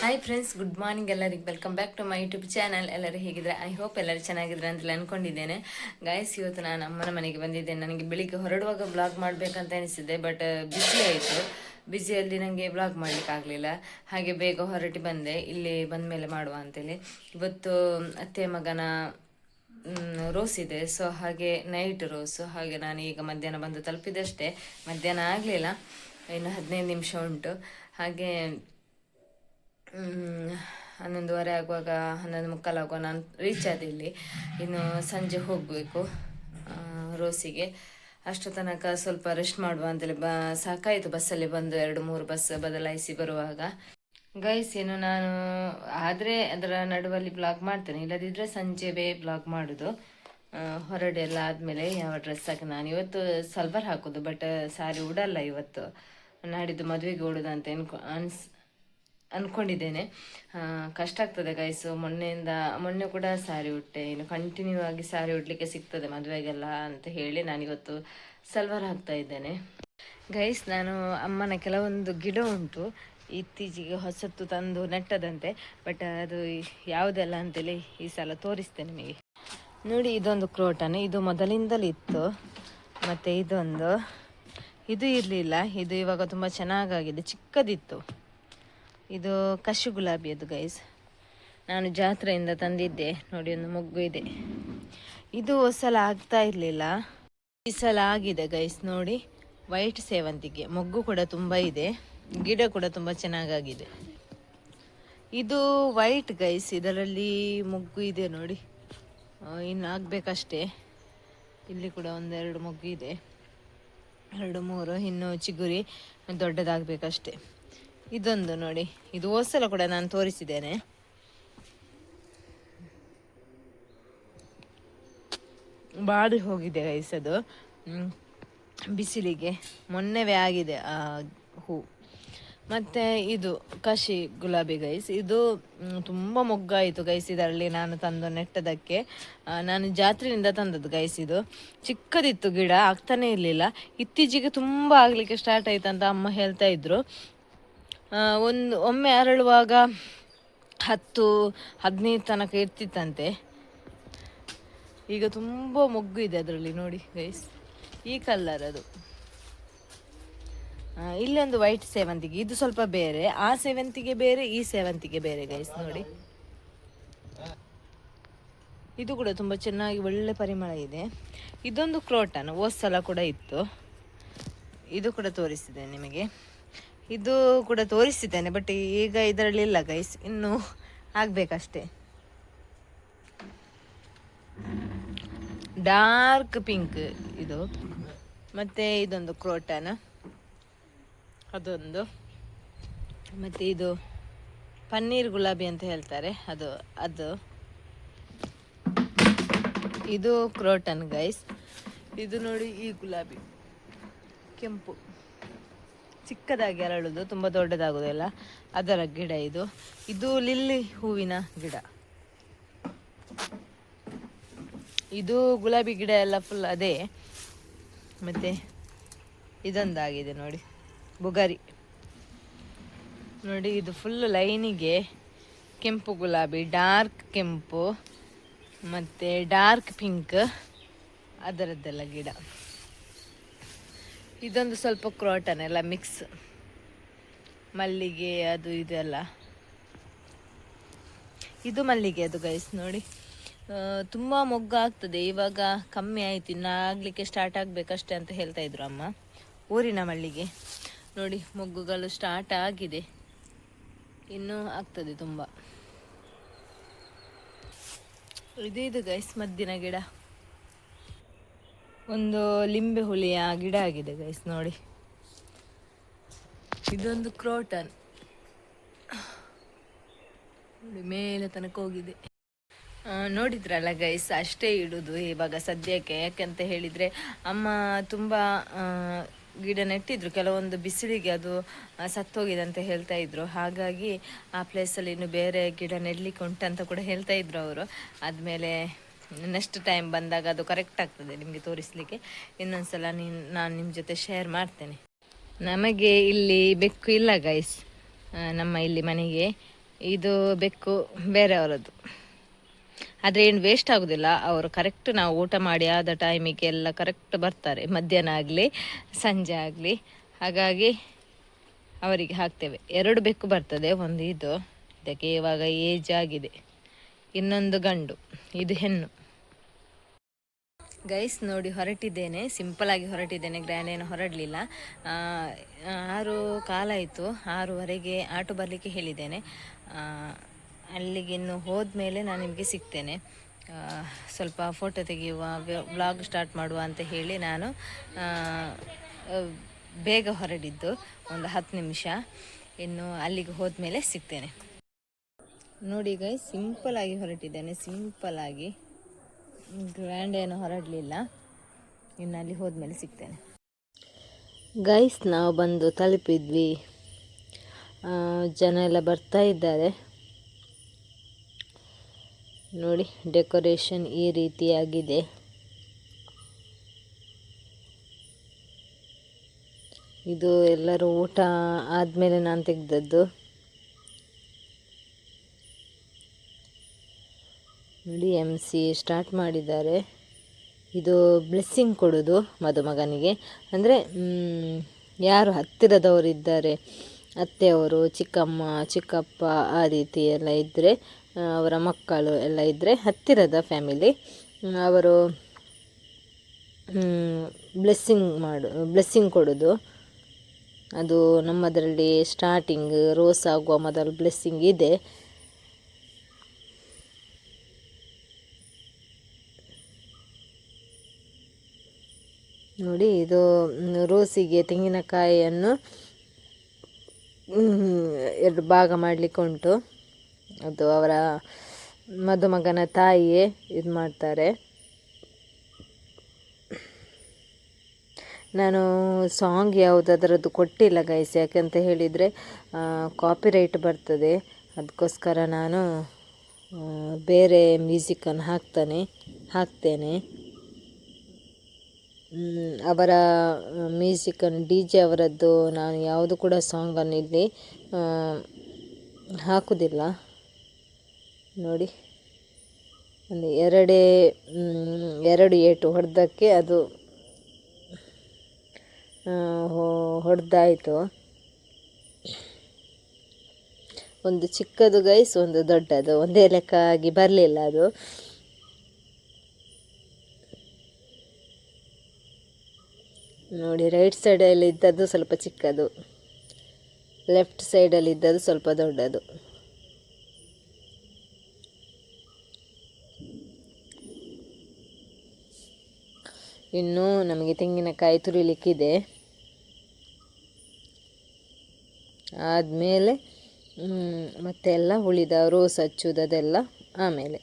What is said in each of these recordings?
Hi friends, good morning ಎಲ್ಲರಿಗೆ. Welcome back to my YouTube channel. ಎಲ್ಲರೂ ಹೇಗಿದ್ರೆ I hope ಎಲ್ಲರೂ ಚೆನ್ನಾಗಿದ್ರೆ ಅಂತ ಅನ್ಕೊಂಡಿದ್ದೇನೆ. ಗೈಸ್, ಇವತ್ತು ನಾನು ಅಮ್ಮನ ಮನೆಗೆ ಬಂದಿದ್ದೇನೆ. ನನಗೆ ಬೆಳಿಗ್ಗೆ ಹೊರಡುವಾಗ ಬ್ಲಾಗ್ ಮಾಡಬೇಕಂತ ಅನಿಸಿದೆ, ಬಟ್ ಬಿಸಿ ಆಯಿತು. ಬಿಸಿಯಲ್ಲಿ ನನಗೆ ಬ್ಲಾಗ್ ಮಾಡಲಿಕ್ಕಾಗಲಿಲ್ಲ. ಹಾಗೆ ಬೇಗ ಹೊರಟಿ ಬಂದೆ, ಇಲ್ಲಿ ಬಂದ ಮೇಲೆ ಮಾಡುವ ಅಂತೇಳಿ. ಇವತ್ತು ಅತ್ತೆ ಮಗನ ರೋಸ್ ಇದೆ, ಸೊ ಹಾಗೆ ನೈಟ್ ರೋಸು. ಹಾಗೆ ನಾನು ಈಗ ಮಧ್ಯಾಹ್ನ ಬಂದು ತಲುಪಿದಷ್ಟೇ, ಮಧ್ಯಾಹ್ನ ಆಗಲಿಲ್ಲ, ಇನ್ನು 15 ನಿಮಿಷ ಉಂಟು. ಹಾಗೆ 11:30 ಆಗುವಾಗ, 11:45 ಆಗುವಾಗ ನಾನು ರೀಚ್ ಆದೆ ಇಲ್ಲಿ. ಇನ್ನು ಸಂಜೆ ಹೋಗಬೇಕು ರೋಸಿಗೆ. ಅಷ್ಟು ತನಕ ಸ್ವಲ್ಪ ರೆಸ್ಟ್ ಮಾಡುವ ಅಂತೇಳಿ ಸಾಕಾಯಿತು ಬಸ್ಸಲ್ಲಿ ಬಂದು 2-3 ಬಸ್ ಬದಲಾಯಿಸಿ ಬರುವಾಗ. ಗೈಸ್, ಏನು ನಾನು ಆದರೆ ಅದರ ನಡುವಲ್ಲಿ ಬ್ಲಾಗ್ ಮಾಡ್ತೇನೆ, ಇಲ್ಲದಿದ್ದರೆ ಸಂಜೆವೇ ಬ್ಲಾಗ್ ಮಾಡೋದು. ಹೊರಡೆ ಎಲ್ಲ ಆದಮೇಲೆ ಯಾವ ಡ್ರೆಸ್ ಹಾಕಿ, ನಾನು ಇವತ್ತು ಸಲ್ವಾರ್ ಹಾಕೋದು, ಬಟ್ ಸಾರಿ ಉಡಲ್ಲ ಇವತ್ತು. ನಾಡಿದ್ದು ಮದುವೆಗೆ ಉಡೋದು ಅಂತ ಅಂದ್ಕೊಂಡಿದ್ದೇನೆ. ಕಷ್ಟ ಆಗ್ತದೆ ಗೈಸು. ಮೊನ್ನೆ ಕೂಡ ಸ್ಯಾರಿ ಉಟ್ಟೆ, ಇನ್ನು ಕಂಟಿನ್ಯೂ ಆಗಿ ಸ್ಯಾರಿ ಉಡ್ಲಿಕ್ಕೆ ಸಿಗ್ತದೆ ಮದುವೆಗೆಲ್ಲ ಅಂತ ಹೇಳಿ ನಾನಿವತ್ತು ಸಲ್ವಾರ್ ಹಾಕ್ತಾ ಇದ್ದೇನೆ. ಗೈಸ್, ನಾನು ಅಮ್ಮನ ಕೆಲವೊಂದು ಗಿಡ ಉಂಟು, ಇತ್ತೀಚೆಗೆ ಹೊಸತ್ತು ತಂದು ನೆಟ್ಟದಂತೆ, ಬಟ್ ಅದು ಯಾವುದೆಲ್ಲ ಅಂತೇಳಿ ಈ ಸಲ ತೋರಿಸ್ತೇನೆ ನಿಮಗೆ. ನೋಡಿ, ಇದೊಂದು ಕ್ರೋಟನ್, ಇದು ಮೊದಲಿಂದಲೂ ಇತ್ತು. ಮತ್ತು ಇದು ಇರಲಿಲ್ಲ, ಇದು ಇವಾಗ ತುಂಬ ಚೆನ್ನಾಗಾಗಿದೆ, ಚಿಕ್ಕದಿತ್ತು. ಇದು ಕಶು ಗುಲಾಬಿ ಅದು ಗೈಸ್, ನಾನು ಜಾತ್ರೆಯಿಂದ ತಂದಿದ್ದೆ. ನೋಡಿ, ಒಂದು ಮೊಗ್ಗು ಇದೆ. ಇದು ಸಲ ಆಗ್ತಾ ಇರಲಿಲ್ಲ, ಈ ಸಲ ಆಗಿದೆ ಗೈಸ್. ನೋಡಿ, ವೈಟ್ ಸೇವಂತಿಗೆ ಮೊಗ್ಗು ಕೂಡ ತುಂಬ ಇದೆ, ಗಿಡ ಕೂಡ ತುಂಬ ಚೆನ್ನಾಗಾಗಿದೆ. ಇದು ವೈಟ್ ಗೈಸ್, ಇದರಲ್ಲಿ ಮೊಗ್ಗು ಇದೆ ನೋಡಿ, ಇನ್ನು ಆಗಬೇಕಷ್ಟೇ. ಇಲ್ಲಿ ಕೂಡ 1-2 ಮೊಗ್ಗು ಇದೆ, 2-3 ಇನ್ನು ಚಿಗುರಿ ದೊಡ್ಡದಾಗಬೇಕಷ್ಟೆ. ಇದೊಂದು ನೋಡಿ, ಇದು ಹೋದ್ಸಲ ಕೂಡ ನಾನು ತೋರಿಸಿದ್ದೇನೆ. ಬಾಡಿ ಹೋಗಿದೆ ಗೈಸ್, ಅದು ಬಿಸಿಲಿಗೆ ಮೊನ್ನೆವೇ ಆಗಿದೆ ಆ ಹೂ. ಮತ್ತು ಇದು ಕಶಿ ಗುಲಾಬಿ ಗೈಸ್, ಇದು ತುಂಬ ಮೊಗ್ಗಾಯಿತು ಗೈಸ್. ಇದರಲ್ಲಿ ನಾನು ತಂದು ನೆಟ್ಟದಕ್ಕೆ, ನಾನು ಜಾತ್ರೆಯಿಂದ ತಂದದ್ದು ಗೈಸ್. ಇದು ಚಿಕ್ಕದಿತ್ತು ಗಿಡ, ಆಗ್ತಾನೆ ಇರಲಿಲ್ಲ. ಇತ್ತೀಚೆಗೆ ತುಂಬ ಆಗಲಿಕ್ಕೆ ಸ್ಟಾರ್ಟ್ ಆಯ್ತು ಅಂತ ಅಮ್ಮ ಹೇಳ್ತಾ ಇದ್ರು. ಒಮ್ಮೆ ಅರಳುವಾಗ 10-15 ತನಕ ಇರ್ತಿತ್ತಂತೆ. ಈಗ ತುಂಬ ಮೊಗ್ಗು ಇದೆ ಅದರಲ್ಲಿ ನೋಡಿ ಗೈಸ್, ಈ ಕಲರ್ ಅದು. ಇಲ್ಲೊಂದು ವೈಟ್ ಸೇವಂತಿಗೆ, ಇದು ಸ್ವಲ್ಪ ಬೇರೆ, ಆ ಸೇವಂತಿಗೆ ಬೇರೆ, ಈ ಸೇವಂತಿಗೆ ಬೇರೆ ಗೈಸ್. ನೋಡಿ, ಇದು ಕೂಡ ತುಂಬ ಚೆನ್ನಾಗಿ ಒಳ್ಳೆ ಪರಿಮಳ ಇದೆ. ಇದೊಂದು ಕ್ರೋಟನ್, ಹೋದ್ಸಲ ಕೂಡ ಇತ್ತು, ಇದು ಕೂಡ ತೋರಿಸಿದೆ ನಿಮಗೆ. ಇದು ಕೂಡ ತೋರಿಸಿದ್ದೇನೆ, ಬಟ್ ಈಗ ಇದರಲ್ಲಿ ಇಲ್ಲ ಗೈಸ್, ಇನ್ನು ಆಗಬೇಕಷ್ಟೇ. ಡಾರ್ಕ್ ಪಿಂಕ್ ಇದು. ಮತ್ತು ಇದೊಂದು ಕ್ರೋಟನ್, ಅದೊಂದು. ಮತ್ತು ಇದು ಪನ್ನೀರ್ ಗುಲಾಬಿ ಅಂತ ಹೇಳ್ತಾರೆ, ಅದು ಇದು ಕ್ರೋಟನ್ ಗೈಸ್. ಇದು ನೋಡಿ, ಈ ಗುಲಾಬಿ ಕೆಂಪು ಚಿಕ್ಕದಾಗಿ ಅರಳುದು, ತುಂಬ ದೊಡ್ಡದಾಗೋದಿಲ್ಲ, ಅದರ ಗಿಡ ಇದು. ಇದು ಲಿಲ್ಲಿ ಹೂವಿನ ಗಿಡ. ಇದು ಗುಲಾಬಿ ಗಿಡ ಎಲ್ಲ ಫುಲ್ ಅದೇ. ಮತ್ತು ಇದೊಂದಾಗಿದೆ ನೋಡಿ, ಬುಗಾರಿ. ನೋಡಿ, ಇದು ಫುಲ್ ಲೈನಿಗೆ ಕೆಂಪು ಗುಲಾಬಿ, ಡಾರ್ಕ್ ಕೆಂಪು ಮತ್ತು ಡಾರ್ಕ್ ಪಿಂಕ್, ಅದರದ್ದೆಲ್ಲ ಗಿಡ. ಇದೊಂದು ಸ್ವಲ್ಪ ಕ್ರೋಟನ್ ಎಲ್ಲ ಮಿಕ್ಸ್, ಮಲ್ಲಿಗೆ ಅದು ಇದೆಲ್ಲ. ಇದು ಮಲ್ಲಿಗೆ ಅದು ಗೈಸ್. ನೋಡಿ, ತುಂಬ ಮೊಗ್ಗು ಆಗ್ತದೆ, ಇವಾಗ ಕಮ್ಮಿ ಆಯ್ತು, ಇನ್ನು ಆಗಲಿಕ್ಕೆ ಸ್ಟಾರ್ಟ್ ಆಗಬೇಕಷ್ಟೇ ಅಂತ ಹೇಳ್ತಾ ಇದ್ರು ಅಮ್ಮ. ಊರಿನ ಮಲ್ಲಿಗೆ ನೋಡಿ, ಮೊಗ್ಗುಗಳು ಸ್ಟಾರ್ಟ್ ಆಗಿದೆ, ಇನ್ನೂ ಆಗ್ತದೆ ತುಂಬ. ಇದು ಗೈಸ್ ಮದ್ದಿನ ಗಿಡ, ಒಂದು ಲಿಂಬೆ ಹುಳಿಯ ಗಿಡ ಆಗಿದೆ ಗೈಸ್. ನೋಡಿ, ಇದೊಂದು ಕ್ರೋಟನ್ ನೋಡಿ, ಮೇಲೆ ತನಕ ಹೋಗಿದೆ. ನೋಡಿದ್ರಲ್ಲ ಗೈಸ್, ಅಷ್ಟೇ ಇಡುದು ಇವಾಗ ಸದ್ಯಕ್ಕೆ. ಯಾಕಂತ ಹೇಳಿದರೆ ಅಮ್ಮ ತುಂಬ ಗಿಡ ನೆಟ್ಟಿದ್ರು, ಕೆಲವೊಂದು ಬಿಸಿಲಿಗೆ ಅದು ಸತ್ತೋಗಿದೆ ಅಂತ ಹೇಳ್ತಾ ಇದ್ರು. ಹಾಗಾಗಿ ಆ ಪ್ಲೇಸಲ್ಲಿ ಇನ್ನು ಬೇರೆ ಗಿಡ ನೆಡಲಿಕ್ಕೆ ಉಂಟಂತ ಕೂಡ ಹೇಳ್ತಾ ಇದ್ರು ಅವರು. ಆದಮೇಲೆ ನೆಕ್ಸ್ಟ್ ಟೈಮ್ ಬಂದಾಗ ಅದು ಕರೆಕ್ಟ್ ಆಗ್ತದೆ ನಿಮಗೆ ತೋರಿಸಲಿಕ್ಕೆ. ಇನ್ನೊಂದ್ಸಲ ನಾನು ನಿಮ್ಮ ಜೊತೆ ಶೇರ್ ಮಾಡ್ತೇನೆ. ನಮಗೆ ಇಲ್ಲಿ ಬೆಕ್ಕು ಇಲ್ಲ ಗೈಸ್, ನಮ್ಮ ಇಲ್ಲಿ ಮನೆಗೆ ಇದು ಬೆಕ್ಕು ಬೇರೆಯವರದ್ದು. ಆದರೆ ಏನು ವೇಸ್ಟ್ ಆಗೋದಿಲ್ಲ. ಅವರು ಕರೆಕ್ಟ್ ನಾವು ಊಟ ಮಾಡಿ ಆದ ಟೈಮಿಗೆ ಎಲ್ಲ ಕರೆಕ್ಟ್ ಬರ್ತಾರೆ, ಮಧ್ಯಾಹ್ನ ಆಗಲಿ ಸಂಜೆ ಆಗಲಿ. ಹಾಗಾಗಿ ಅವರಿಗೆ ಹಾಕ್ತೇವೆ. 2 ಬೆಕ್ಕು ಬರ್ತದೆ, ಒಂದು ಇದು, ಇದಕ್ಕೆ ಇವಾಗ ಏಜ್ ಆಗಿದೆ. ಇನ್ನೊಂದು ಗಂಡು, ಇದು ಹೆಣ್ಣು. ಗೈಸ್ ನೋಡಿ, ಹೊರಟಿದ್ದೇನೆ, ಸಿಂಪಲಾಗಿ ಹೊರಟಿದ್ದೇನೆ, ಗ್ರ್ಯಾಂಡ್ ಏನು ಹೊರಡಲಿಲ್ಲ. 6 ಕಾಲಾಯಿತು, 6ವರೆಗೆ ಆಟೋ ಬರಲಿಕ್ಕೆ ಹೇಳಿದ್ದೇನೆ. ಅಲ್ಲಿಗೆ ಇನ್ನು ಹೋದ್ಮೇಲೆ ನಾನು ನಿಮಗೆ ಸಿಗ್ತೇನೆ. ಸ್ವಲ್ಪ ಫೋಟೋ ತೆಗೆಯುವ, ವ್ಲಾಗ್ ಸ್ಟಾರ್ಟ್ ಮಾಡುವ ಅಂತ ಹೇಳಿ ನಾನು ಬೇಗ ಹೊರಡಿದ್ದು, ಒಂದು 10 ನಿಮಿಷ. ಇನ್ನು ಅಲ್ಲಿಗೆ ಹೋದ್ಮೇಲೆ ಸಿಗ್ತೇನೆ. ನೋಡಿ ಗೈಸ್, ಸಿಂಪಲಾಗಿ ಹೊರಟಿದ್ದೇನೆ, ಸಿಂಪಲಾಗಿ, ಗ್ರ್ಯಾಂಡ್ ಏನು ಹೊರಡಲಿಲ್ಲ. ಇನ್ನು ಅಲ್ಲಿ ಹೋದ್ಮೇಲೆ ಸಿಗ್ತೇನೆ. ಗೈಸ್, ನಾವು ಬಂದು ತಲುಪಿದ್ವಿ. ಜನ ಎಲ್ಲ ಬರ್ತಾ ಇದ್ದಾರೆ. ನೋಡಿ, ಡೆಕೋರೇಷನ್ ಈ ರೀತಿಯಾಗಿದೆ. ಇದು ಎಲ್ಲರೂ ಊಟ ಆದಮೇಲೆ ನಾನು ತೆಗೆದದ್ದು. ನೋಡಿ, MC ಸ್ಟಾರ್ಟ್ ಮಾಡಿದ್ದಾರೆ. ಇದು ಬ್ಲೆಸ್ಸಿಂಗ್ ಕೊಡೋದು ಮದುಮಗನಿಗೆ. ಅಂದರೆ ಯಾರು ಹತ್ತಿರದವರಿದ್ದಾರೆ, ಅತ್ತೆಯವರು, ಚಿಕ್ಕಮ್ಮ, ಚಿಕ್ಕಪ್ಪ, ಆ ರೀತಿ ಎಲ್ಲ ಇದ್ದರೆ, ಅವರ ಮಕ್ಕಳು ಎಲ್ಲ ಇದ್ದರೆ, ಹತ್ತಿರದ ಫ್ಯಾಮಿಲಿ ಅವರು ಬ್ಲೆಸ್ಸಿಂಗ್ ಕೊಡೋದು. ಅದು ನಮ್ಮದರಲ್ಲಿ ಸ್ಟಾರ್ಟಿಂಗ್ ರೋಸ್ ಆಗುವ ಮೊದಲು ಬ್ಲೆಸ್ಸಿಂಗ್ ಇದೆ. ನೋಡಿ, ಇದು ರೋಸಿಗೆ ತೆಂಗಿನಕಾಯಿಯನ್ನು 2 ಭಾಗ ಮಾಡಲಿಕ್ಕೆ ಉಂಟು. ಅದು ಅವರ ಮದುಮಗನ ತಾಯಿಯೇ ಇದು ಮಾಡ್ತಾರೆ. ನಾನು ಸಾಂಗ್ ಯಾವುದಾದ್ರದ್ದು ಕೊಟ್ಟಿಲ್ಲ ಗೈಸ್, ಯಾಕಂತ ಹೇಳಿದರೆ ಕಾಪಿರೈಟ್ ಬರ್ತದೆ. ಅದಕ್ಕೋಸ್ಕರ ನಾನು ಬೇರೆ ಮ್ಯೂಸಿಕನ್ನು ಹಾಕ್ತೇನೆ. ಅವರ ಮ್ಯೂಸಿಕನ್ನು DJ ಅವರದ್ದು ನಾನು ಯಾವುದು ಕೂಡ ಸಾಂಗನ್ನು ಇಲ್ಲಿ ಹಾಕುವುದಿಲ್ಲ. ನೋಡಿ, ಒಂದು 2 ಏಟು ಹೊಡೆದಕ್ಕೆ ಅದು ಹೊಡೆದಾಯಿತು. ಒಂದು ಚಿಕ್ಕದು ಗೈಸ್, ಒಂದು ದೊಡ್ಡದು, ಒಂದೇ ಲೆಕ್ಕ ಆಗಿ ಬರಲಿಲ್ಲ ಅದು. ನೋಡಿ, ರೈಟ್ ಸೈಡಲ್ಲಿ ಇದ್ದದ್ದು ಸ್ವಲ್ಪ ಚಿಕ್ಕದು, ಲೆಫ್ಟ್ ಸೈಡಲ್ಲಿ ಇದ್ದದ್ದು ಸ್ವಲ್ಪ ದೊಡ್ಡದು. ಇನ್ನು ನಮಗೆ ತೆಂಗಿನಕಾಯಿ ತುರಿಲಿಕ್ಕಿದೆ. ಆದಮೇಲೆ ಮತ್ತೆ ಎಲ್ಲ ಉಳಿದ ರೋಸ್ ಹಚ್ಚುವುದೆಲ್ಲ ಆಮೇಲೆ.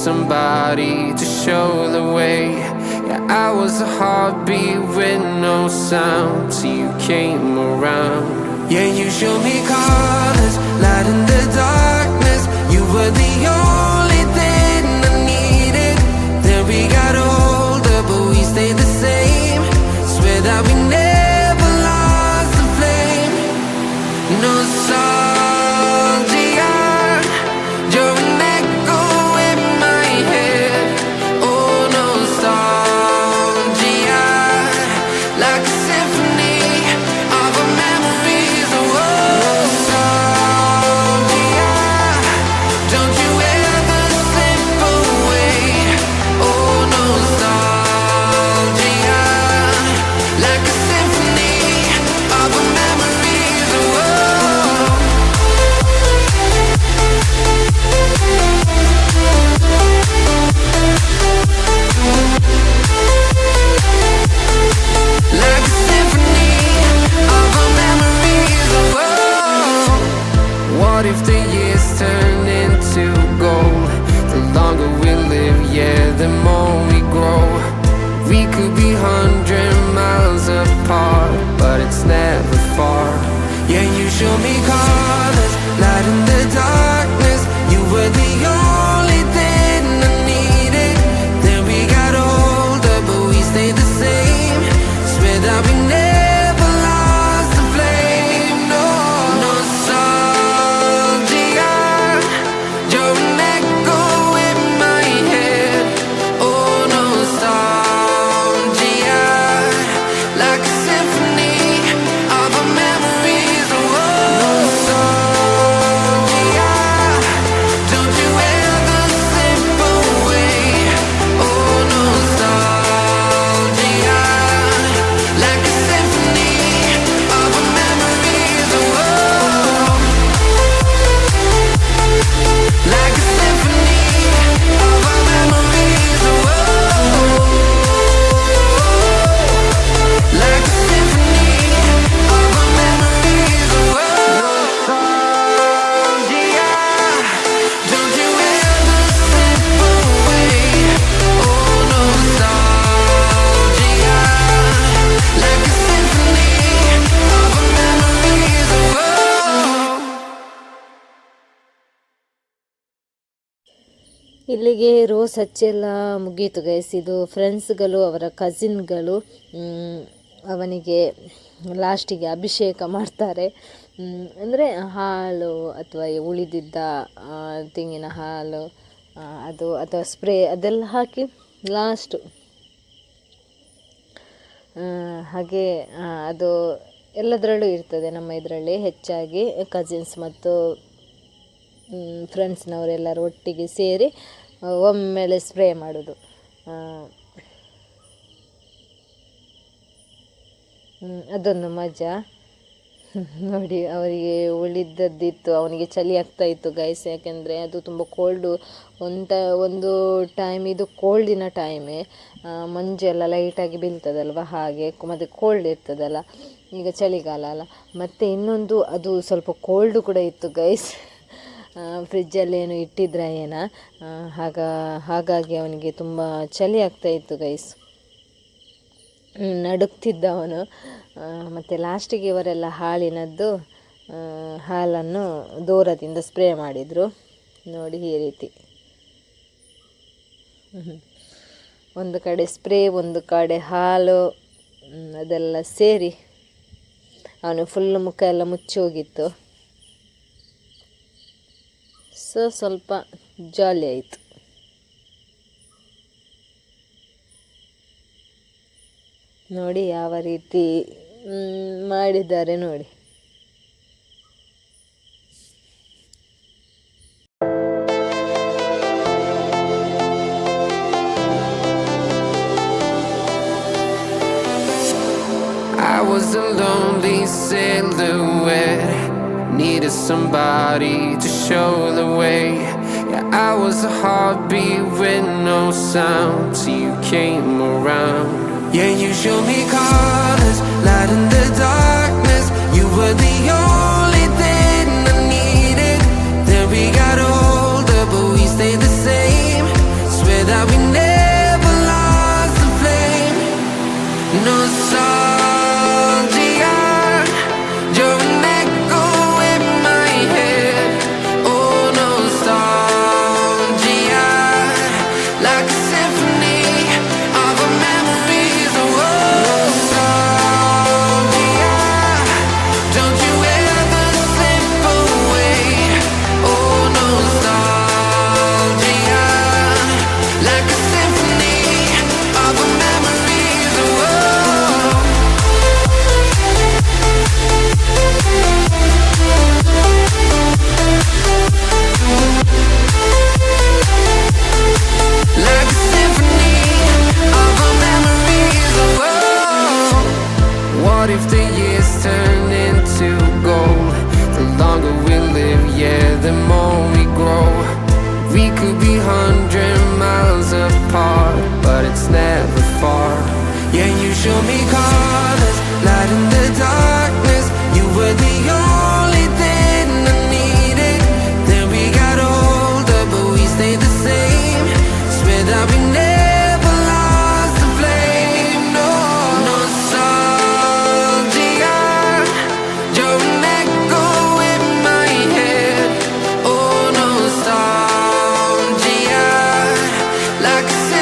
somebody to show the way. Yeah, I was a heartbeat with no sound till you came around. Yeah, you showed me colors, light in the darkness. You were the only thing I needed. Then we got older, but we stayed the same. Swear that we never lost the flame. Nostalgia, you're an echo in my head. Oh, nostalgia, like a symphony of our memories. Oh, nostalgia, don't you ever slip away. Oh, nostalgia, like a symphony of our memories. Oh, like a symphony of our memories. Oh, what if the years turn into gold? The longer we live, yeah, the more we grow. We could be 100 miles apart, but it's never far. Yeah, you show me colors, light in the darkness. You were the only thing I needed. Then we got older, but we stayed the same. Swear that we never lost the flame. No, nostalgia, you're an echo in my head. Oh, nostalgia, like a symphony of our memories. Oh, nostalgia, don't you ever slip away. Oh, nostalgia, like a symphony of our memories. Oh, like a symphony of our memories. Oh, like a symphony of our memories. Oh, nostalgia, don't you ever slip away. Oh, nostalgia, like a symphony of our memories. Oh, ಇಲ್ಲಿಗೆ rose ಹಚ್ಚೆಲ್ಲ ಮುಗೀತು guys. ಇದು ಫ್ರೆಂಡ್ಸ್ಗಳು, ಅವರ ಕಸಿನ್ಗಳು ಅವನಿಗೆ ಲಾಸ್ಟಿಗೆ ಅಭಿಷೇಕ ಮಾಡ್ತಾರೆ. ಅಂದರೆ ಹಾಲು ಅಥವಾ ಉಳಿದಿದ್ದ ತೆಂಗಿನ ಹಾಲು ಅದು ಅಥವಾ ಸ್ಪ್ರೇ ಅದೆಲ್ಲ ಹಾಕಿ ಲಾಸ್ಟು ಹಾಗೆ ಅದು ಎಲ್ಲದರಲ್ಲೂ ಇರ್ತದೆ. ನಮ್ಮ ಇದರಲ್ಲಿ ಹೆಚ್ಚಾಗಿ ಕಸಿನ್ಸ್ ಮತ್ತು ಫ್ರೆಂಡ್ಸ್ನವರೆಲ್ಲರೂ ಒಟ್ಟಿಗೆ ಸೇರಿ ಒಮ್ಮೆಲೆ ಸ್ಪ್ರೇ ಮಾಡೋದು. ಅದೊಂದು ಮಜಾ. ನೋಡಿ, ಅವರಿಗೆ ಉಳಿದದ್ದಿತ್ತು, ಅವನಿಗೆ ಚಳಿ ಆಗ್ತಾ ಇತ್ತು ಗೈಸ್. ಯಾಕೆಂದರೆ ಅದು ತುಂಬ ಕೋಲ್ಡು. ಒಂದು ಟೈಮ್ ಇದು ಕೋಲ್ಡಿನ ಟೈಮೇ, ಮಂಜೆಲ್ಲ ಲೈಟಾಗಿ ಬೀಳ್ತದಲ್ವ, ಹಾಗೆ ಮತ್ತು ಕೋಲ್ಡ್ ಇರ್ತದಲ್ಲ, ಈಗ ಚಳಿಗಾಲ ಅಲ್ಲ. ಮತ್ತು ಇನ್ನೊಂದು ಅದು ಸ್ವಲ್ಪ ಕೋಲ್ಡು ಕೂಡ ಇತ್ತು ಗೈಸ್. ಫ್ರಿಜ್ಜಲ್ಲೇನು ಇಟ್ಟಿದ್ರ ಏನೋ, ಹಾಗಾಗಿ ಅವನಿಗೆ ತುಂಬ ಚಳಿ ಆಗ್ತಾಯಿತ್ತು ಗೈಸ್. ನಡುಕ್ತಿದ್ದ ಅವನು. ಮತ್ತು ಲಾಸ್ಟಿಗೆ ಇವರೆಲ್ಲ ಹಾಲನ್ನು ದೂರದಿಂದ ಸ್ಪ್ರೇ ಮಾಡಿದರು. ನೋಡಿ ಈ ರೀತಿ ಒಂದು ಕಡೆ ಸ್ಪ್ರೇ, ಒಂದು ಕಡೆ ಹಾಲು, ಅದೆಲ್ಲ ಸೇರಿ ಅವನು ಫುಲ್ ಮುಖ ಎಲ್ಲ ಮುಚ್ಚಿ ಹೋಗಿತ್ತು. ಸೊ ಸ್ವಲ್ಪ ಜಾಲಿ ಆಯಿತು. ನೋಡಿ ಯಾವ ರೀತಿ ಮಾಡಿದ್ದಾರೆ ನೋಡಿ. I was a lonely silhouette, needed somebody to show the way. Yeah, I was a heartbeat with no sound till you came around. Yeah, you showed me colors, light in the darkness. You were the only thing I needed. Then we got older, but we stayed the same.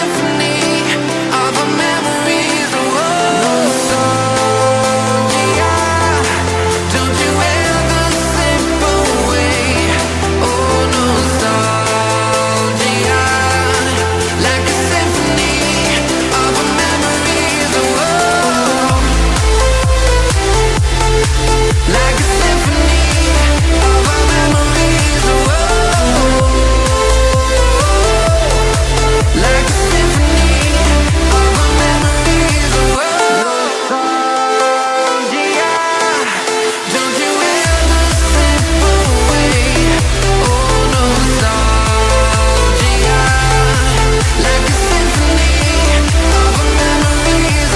symphony of our memories. Nostalgia, don't you ever slip away. Oh, nostalgia, like a symphony of our memories. Like a symphony of our memories. Like a symphony of our memories. Nostalgia, don't you ever slip away. Oh, nostalgia, like a symphony of our memories.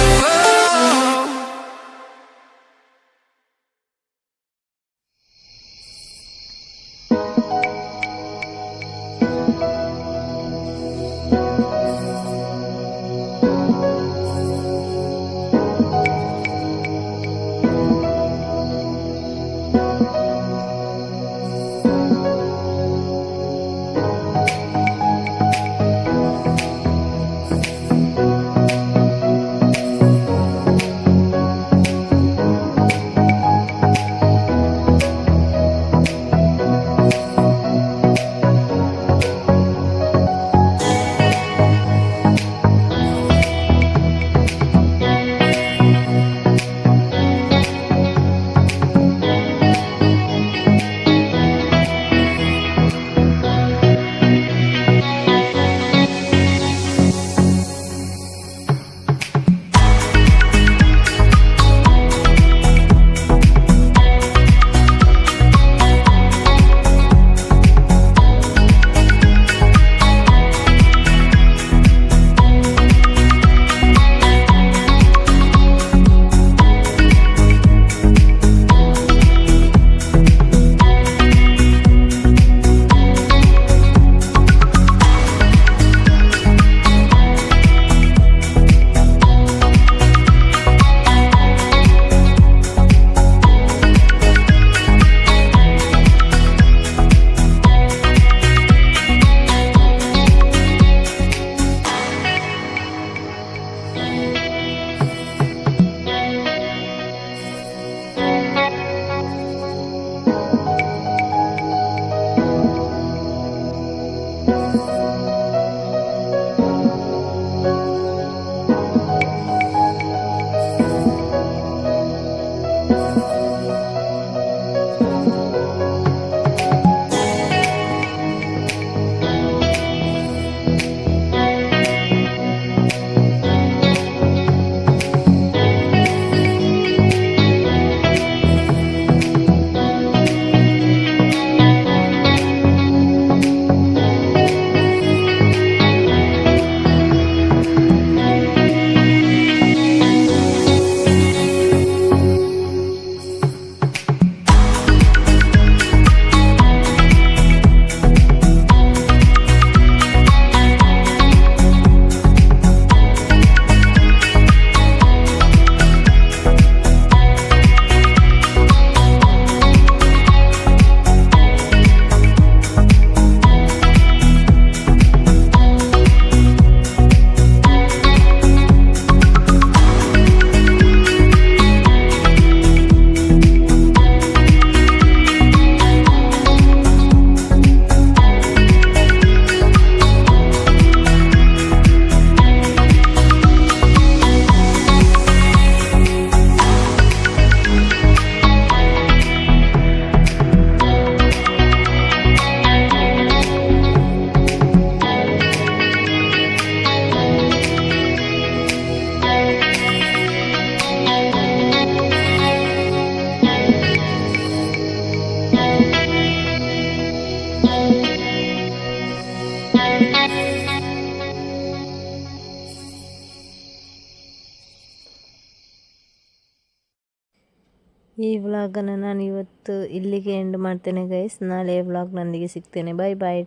ಈ ವ್ಲಾಗನ್ನು ನಾನು ಇವತ್ತು ಇಲ್ಲಿಗೆ end ಮಾಡ್ತೇನೆ guys. ನಾಳೆ ವ್ಲಾಗ್ನೊಂದಿಗೆ ಸಿಗ್ತೇನೆ. ಬಾಯ್ ಬಾಯ್.